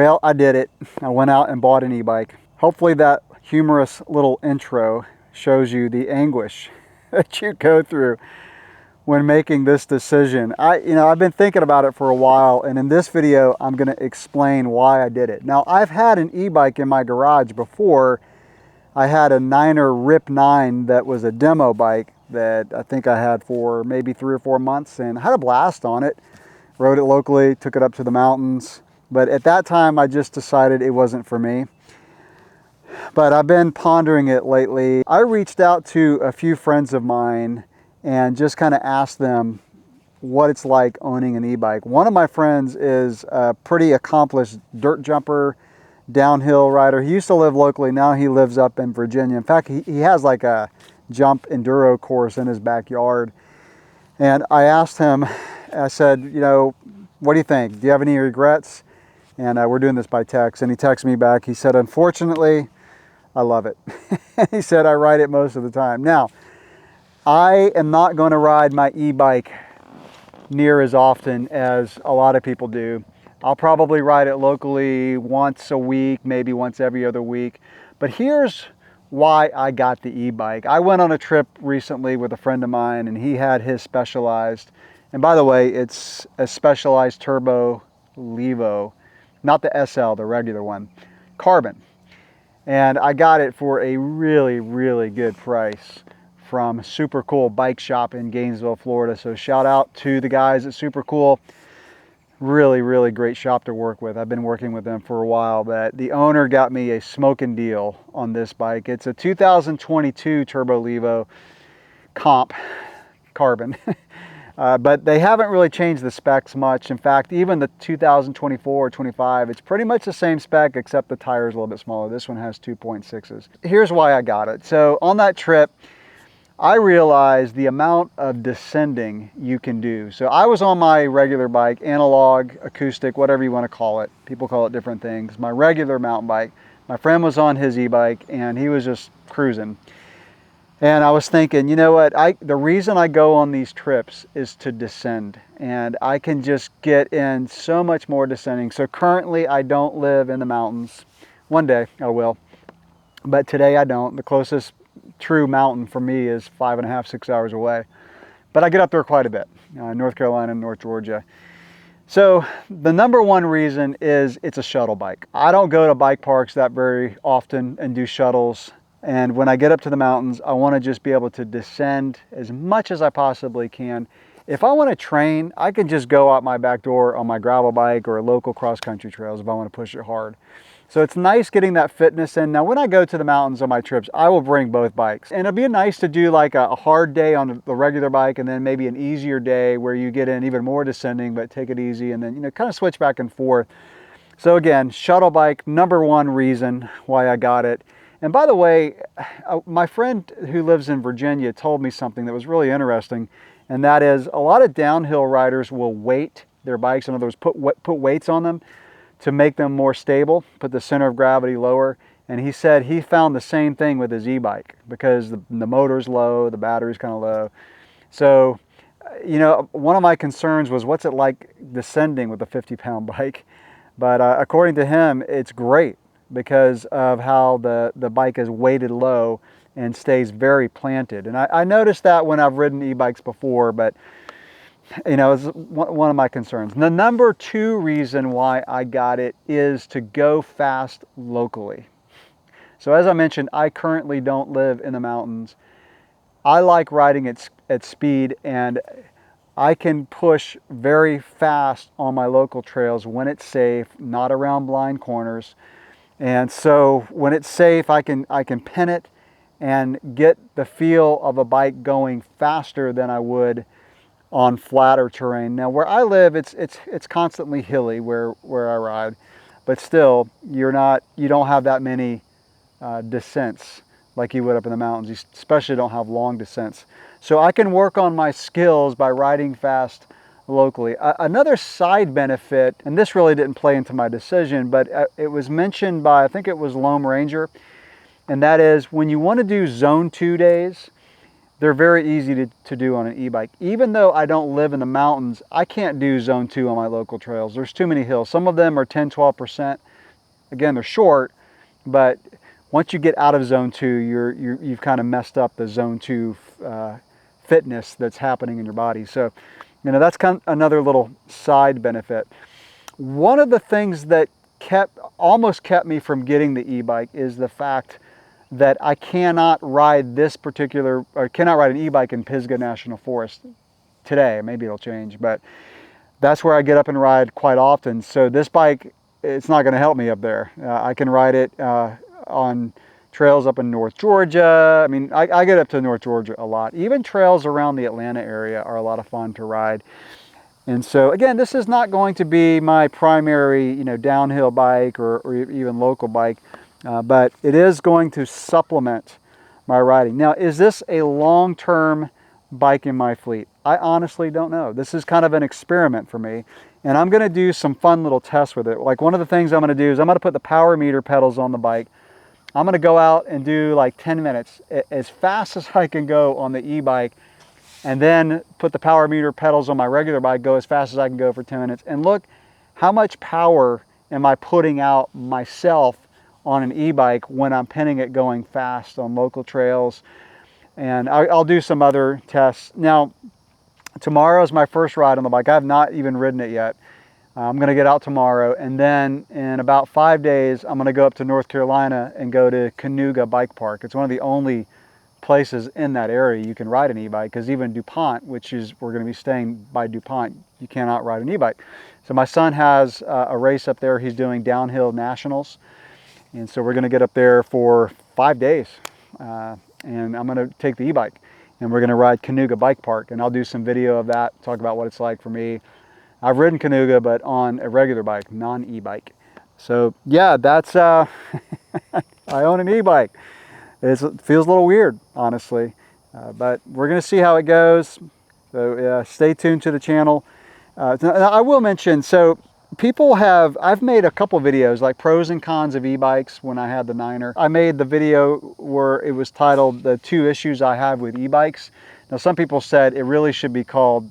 Well, I did it. I went out and bought an e-bike. Hopefully that humorous little intro shows you the anguish that you go through when making this decision. I've been thinking about it for a while, and in this video, I'm going to explain why I did it. Now, I've had an e-bike in my garage before. I had a Niner Rip 9 that was a demo bike that I think I had for maybe 3 or 4 months, and I had a blast on it. Rode it locally, took it up to the mountains. But at that time, I just decided it wasn't for me. But I've been pondering it lately. I reached out to a few friends of mine and just kind of asked them what it's like owning an e-bike. One of my friends is a pretty accomplished dirt jumper, downhill rider. He used to live locally. Now he lives up in Virginia. In fact, he has like a jump enduro course in his backyard. And I asked him, I said, what do you think? Do you have any regrets? And we're doing this by text, and he texted me back. He said, unfortunately, I love it. He said, I ride it most of the time. Now, I am not going to ride my e-bike near as often as a lot of people do. I'll probably ride it locally once a week, maybe once every other week. But here's why I got the e-bike. I went on a trip recently with a friend of mine, and he had his Specialized. And by the way, it's a Specialized Turbo Levo. Not the SL, the regular one, carbon. And I got it for a really, really good price from Super Cool Bike Shop in Gainesville, Florida. So shout out to the guys at Super Cool. Really, really great shop to work with. I've been working with them for a while, but the owner got me a smoking deal on this bike. It's a 2022 Turbo Levo comp carbon. But they haven't really changed the specs much. In fact, even the 2024 or 25, it's pretty much the same spec, except the tire is a little bit smaller. This one has 2.6s. Here's why I got it. So on that trip, I realized the amount of descending you can do. So I was on my regular bike, analog, acoustic, whatever you want to call it. People call it different things. My regular mountain bike. My friend was on his e-bike, and he was just cruising. And I was thinking, you know what, the reason I go on these trips is to descend, and I can just get in so much more descending. So currently I don't live in the mountains. One day I will, but today I don't. The closest true mountain for me is 5.5, 6 hours away. But I get up there quite a bit, North Carolina, North Georgia. So the number one reason is it's a shuttle bike. I don't go to bike parks that very often and do shuttles. And when I get up to the mountains, I want to just be able to descend as much as I possibly can. If I want to train, I can just go out my back door on my gravel bike or local cross-country trails if I want to push it hard. So it's nice getting that fitness in. Now, when I go to the mountains on my trips, I will bring both bikes. And it'd be nice to do like a hard day on the regular bike, and then maybe an easier day where you get in even more descending, but take it easy, and then kind of switch back and forth. So again, shuttle bike, number one reason why I got it. And by the way, my friend who lives in Virginia told me something that was really interesting, and that is a lot of downhill riders will weight their bikes, in other words, put weights on them to make them more stable, put the center of gravity lower. And he said he found the same thing with his e-bike because the motor's low, the battery's kind of low. So, one of my concerns was what's it like descending with a 50-pound bike? But according to him, it's great, because of how the bike is weighted low and stays very planted. And I noticed that when I've ridden e-bikes before, but it's one of my concerns. The number two reason why I got it is to go fast locally. So as I mentioned, I currently don't live in the mountains. I like riding at speed, and I can push very fast on my local trails when it's safe, not around blind corners. And so when it's safe, I can pin it and get the feel of a bike going faster than I would on flatter terrain. Now where I live, it's constantly hilly where I ride, but still you don't have that many descents like you would up in the mountains. You especially don't have long descents. So I can work on my skills by riding fast locally. Another side benefit, and this really didn't play into my decision, but it was mentioned by, I think it was Lone Ranger, and that is when you want to do zone 2 days, they're very easy to do on an e-bike. Even though I don't live in the mountains, I can't do zone 2 on my local trails. There's too many hills. Some of them are 10, 12%. again, they're short, but once you get out of zone 2, you've kind of messed up the zone 2 fitness that's happening in your body. So, you know, that's kind of another little side benefit. One of the things that almost kept me from getting the e-bike is the fact that I cannot ride cannot ride an e-bike in Pisgah National Forest today. Maybe it'll change, but that's where I get up and ride quite often. So this bike, it's not going to help me up there. I can ride it on trails up in North Georgia. I mean, I get up to North Georgia a lot. Even trails around the Atlanta area are a lot of fun to ride. And so again, this is not going to be my primary, you know, downhill bike or even local bike, but it is going to supplement my riding. Now, is this a long-term bike in my fleet? I honestly don't know. This is kind of an experiment for me, and I'm going to do some fun little tests with it. Like, one of the things I'm going to do is I'm going to put the power meter pedals on the bike. I'm going to go out and do like 10 minutes as fast as I can go on the e-bike, and then put the power meter pedals on my regular bike, go as fast as I can go for 10 minutes, and look how much power am I putting out myself on an e-bike when I'm pinning it going fast on local trails. And I'll do some other tests. Now, tomorrow is my first ride on the bike. I have not even ridden it yet. I'm going to get out tomorrow, and then in about 5 days, I'm going to go up to North Carolina and go to Canoga Bike Park. It's one of the only places in that area you can ride an e-bike, because even DuPont, which is, we're going to be staying by DuPont, you cannot ride an e-bike. So my son has a race up there. He's doing downhill nationals, and so we're going to get up there for 5 days, and I'm going to take the e-bike, and we're going to ride Canoga Bike Park, and I'll do some video of that, talk about what it's like for me. I've ridden Canoga, but on a regular bike, non-e-bike. So yeah, that's I own an e-bike. It feels a little weird, honestly, but we're going to see how it goes. So stay tuned to the channel. I will mention, so I've made a couple videos like pros and cons of e-bikes when I had the Niner. I made the video where it was titled The 2 Issues I Have with E-Bikes. Now, some people said it really should be called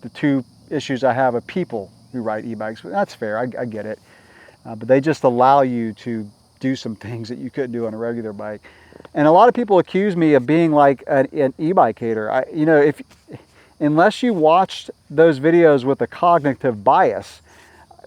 The 2 Issues I Have with People Who Ride E-Bikes. But that's fair, I get it. But they just allow you to do some things that you couldn't do on a regular bike. And a lot of people accuse me of being like an e-bike hater. You know, unless you watched those videos with a cognitive bias,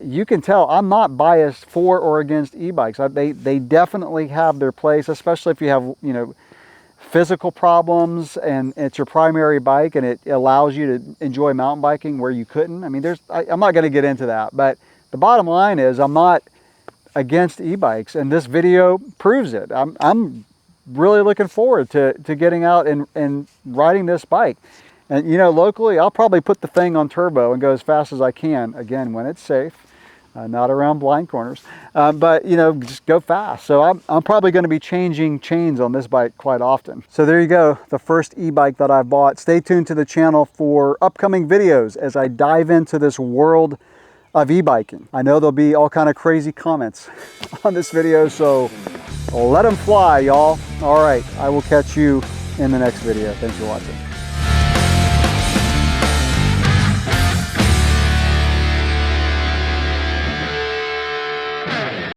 you can tell I'm not biased for or against e-bikes. They definitely have their place, especially if you have, you know, physical problems and it's your primary bike and it allows you to enjoy mountain biking where you couldn't. I mean, I'm not going to get into that, but the bottom line is I'm not against e-bikes, and this video proves it. I'm really looking forward to getting out and riding this bike. And you know, locally, I'll probably put the thing on turbo and go as fast as I can, again, when it's safe, not around blind corners, but you know, just go fast. So I'm probably going to be changing chains on this bike quite often. So there you go, the first e-bike that I bought. Stay tuned to the channel for upcoming videos as I dive into this world of e-biking. I know there'll be all kind of crazy comments on this video, so let them fly, y'all. All right, I will catch you in the next video. Thanks for watching.